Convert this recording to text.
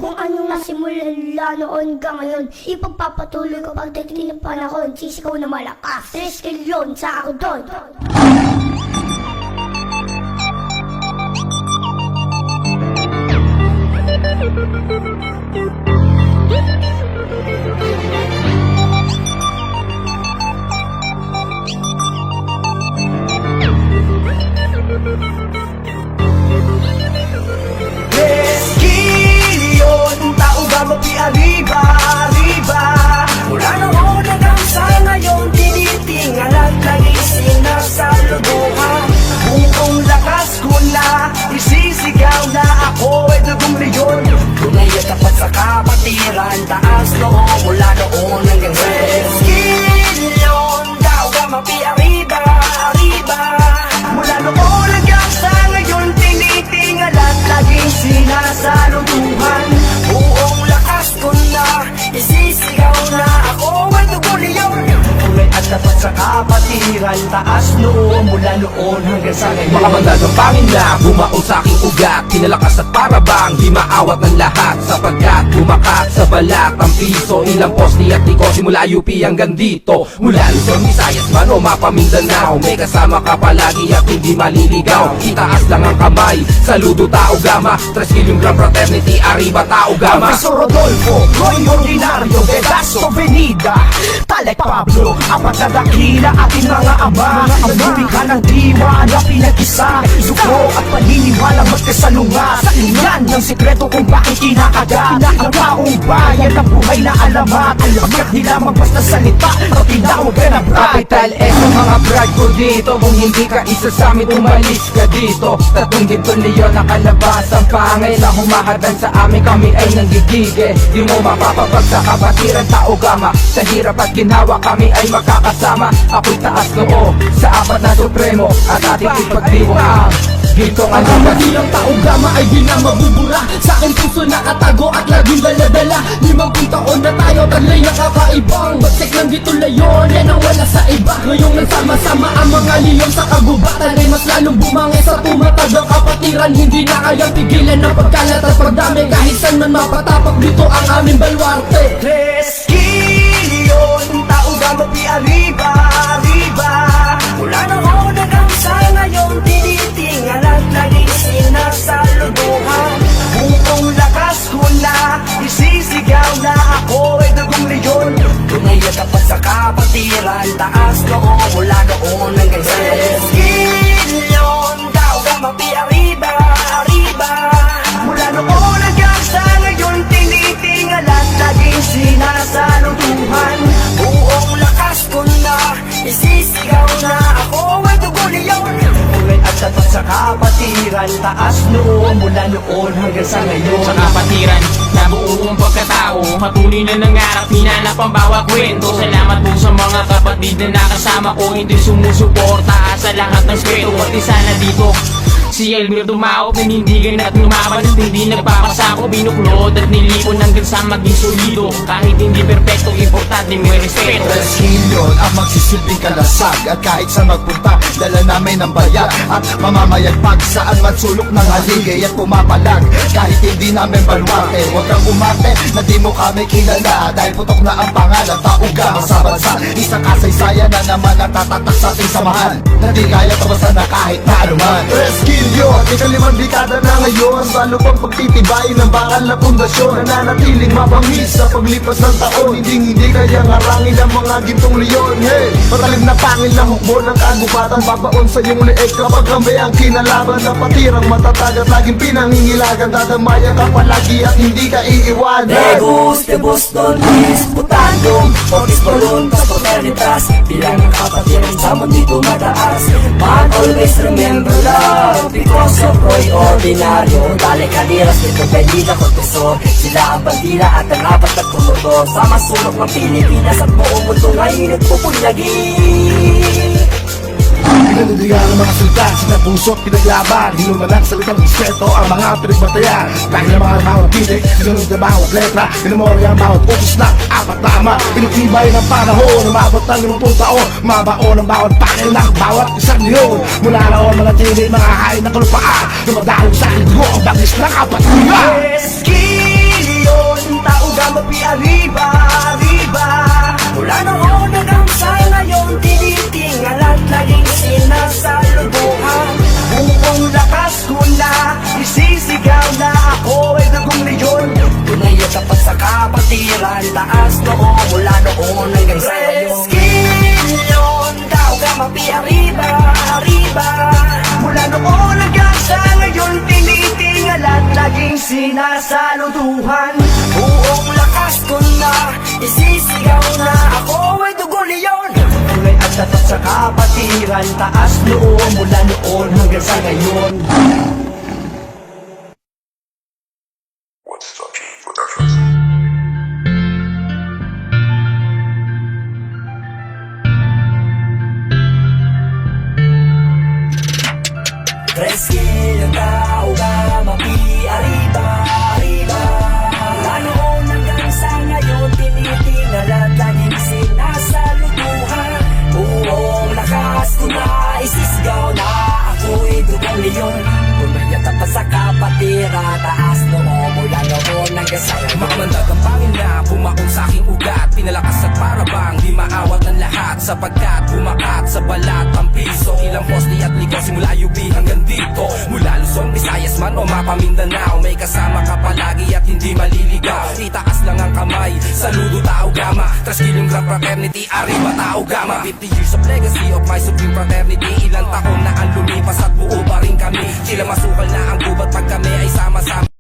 Kung anong nasimula noon ka ngayon, ipagpapatuloy ko pagdating ng panahon. Sisigaw na malakas, 3 skill yun sa ako doon. Arriba, arriba. Mula noon hanggang sa ngayon, tinitingalan lagi sinasaluduhan. Buong lakas ko na, isisigaw na ako ay dugong leyon. Tunay at tapat sa kapatiran, taas loob mula noon hanggang sa skilyon. Daw ka mapi arriba, arriba. Mula noon hanggang sa ngayon, tinitingalan laging sinasaluduhan. Buong lakas ko na, isisigaw na ako ay duguliyaw. Tunay at tapat sa kapatiran, taas noon mula noon hanggang sa ngayon. Mga bandal ng pangin na bumaon sa aking ugat, kinalakas at parabang di maawat ng lahat, sapagkat bumakat sa balat ang piso. Ilang posti at liko simula UP hanggang dito, mula Luzon, Visayas man o Mapamindanao, may kasama ka palagi at hindi maliligaw. Itaas lang ang kamay, saludo tao gama, 3 skill yung Grand Fraternity, arriba tao gama. Profesor Rodolfo, Roy Ordinario, Vedasto Venida, Talay Pablo, apat na dakila ating mga ama. Nagbibigay ng diwa na pinag-isa, suko at paniniwala magkasalunga. Yan ang sikreto kung bakit kinakagat ang taong bayan ng buhay na alamat. Pagkat di lamang basta salita, pag tinawag ka na Capital S ang mga brad ko dito. Kung hindi ka isa sa amin, umalis ka dito. Tatong ginto leon nakalabas ang pangay na humahadan sa amin, kami ay nanggigige. Di mo mapapapag sa kapatiran tao gama, sa hirap at ginawa kami ay magkakasama. Ako'y taas noo sa apat na supremo at ating ipagdiwang ang ginto nga naman. Ang tao gama ay di na mabubura, sa aking puso nakatago at laging daladala. 50 taon na tayo, taglay nakakaibang bagsik ng gito layon, yan ang wala sa iba. Ngayong nagsama-sama ang mga leon sa kagubatan, ay mas lalong bumangay sa tumatag ang kapatiran. Hindi na kayang pigilan ng pagkalat at pagdami, kahit saan man mapatapak dito ang aming balwarte. Reskilyon, tao gama pi arriba, arriba. Mula noon hanggang sa ngayon, tinitingalan laging sinasaluduhan. Buong lakas ko na, isisigaw na ako ay dugong leyon. Tunay at tapat sa kapatiran, taas loob mula noon hanggang sa skilyon. Daw gama pi arriba, arriba. Mula noon hanggang sa ngayon, tinitingalan laging sinasaluduhan. Buong lakas ko na, isisigaw na ako ay duguliyaw. Tunay at tapat sa kapatiran, taas noon mula noon hanggang sa ngayon. Sa kapatiran, nabuo ang pagkatao, patuloy na nangarap, hinanap ang bawat kwento. Salamat po sa mga kapatid na nakasama ko, hindi sumusuporta sa lahat ng skreto. At isa na dito, si Elmer Dumao, panindigan at lumaban at hindi nagpapasako. Binuklod at nilipon hanggang sa maging solido. Kahit hindi perfecto, importante may respeto. Reskilyon ang magsisilbing kalasag, at kahit sa magpunta, dala namin ang bayag at mamamayagpag saan man sulok ng haligay at pumapalag. Kahit hindi namin balwarte, huwag kang umarte na di mo kami kilala, dahil putok na ang pangalan, taong gama sa bansa. Isang kasaysayan na naman ang tatatak sa ating samahan, na di kaya tawasan na kahit na anuman. Reskilyon siglo at ikalimang dekada na ngayon. Lalo pang pagtitibayin ng bakal na pundasyon, nananatiling mabangis sa paglipas ng taon. Hindi kaya ngarangin ang mga gintong leon. Hey, matalim na pangil na hukbo ng kagubatan, babaon sa iyong leeg kapag kami ang kinalaban. Na patirang matatag at laging pinangingilagan, dadamayan ka palagi at hindi ka iiwan. Me gusta, gusto, disputando Porque balon, pasoternitas Bilang ng kapatid sa dito mataas But always remember love Because of Roy Ordinaryo Dale kaniras nito Benita Cortesor Sila ang bandila at ang apat na promotor Sa masulok ng Pilipinas at buong mundo ngayon nagpupunyagi. Pinanundigan ang mga salita sa puso at pinaglaban. Hinuman ang salitang respeto ang mga pinagbatayan. Dahil ang mga bawat titik, sinunod na bawat letra, minamorya ang bawat utos ng apat tama. Pinutibay ng panahon, umabot ng 50 taon. Mabaon ang bawat panel ng bawat isang leon. Mula noon mga tili, mga hain na kalupaan, dumadalong sa linggo ang bangis ng kapatigan. Esquilion, tao gamapi arriba, arriba Mula noon hanggang sa ngayon tinitingal at laging sinasaluduhan Buong lakas ko na isisigaw na ako ay dugong leyon Tunay at tapat sa kapatiran taas noo mula noon hanggang sa ngayon Esquilion, tao gamapi arriba, arriba Mula noon hanggang sa ngayon tinitingal at laging sinasaluduhan Buong lakas ko na isisigaw na ako ay dugo leon Tunay at tapat sa kapatiran taas noon mula noon hanggang sa ngayon Tres yung tao gamapi arriba, arriba Mula noon hanggang sa ngayon tinitingal at laging sinasaluduhan Buong lakas ko na isisigaw na ako'y dugong leon Tunay at tapat sa kapatira taas noo mula noon hanggang sa ngayon Magmandag ang pangin na bumaon sa aking ugat. Pinalakas at parabang di maawat ang lahat, sapagkat bumakat sa balat ang piso. Ilang poste at liko simula UP hanggang dito. Mula Luzon, Visayas man o Mapa Mindanao, may kasama ka palagi at hindi maliligaw. Itaas lang ang kamay, saludo tao gama. 3 kilyong grand fraternity, arriba tao gama. 50 years of legacy of my supreme fraternity. Ilang taon na ang lumipas at buo pa rin kami. Sila masukal na ang gubat pag kami ay sama-sama.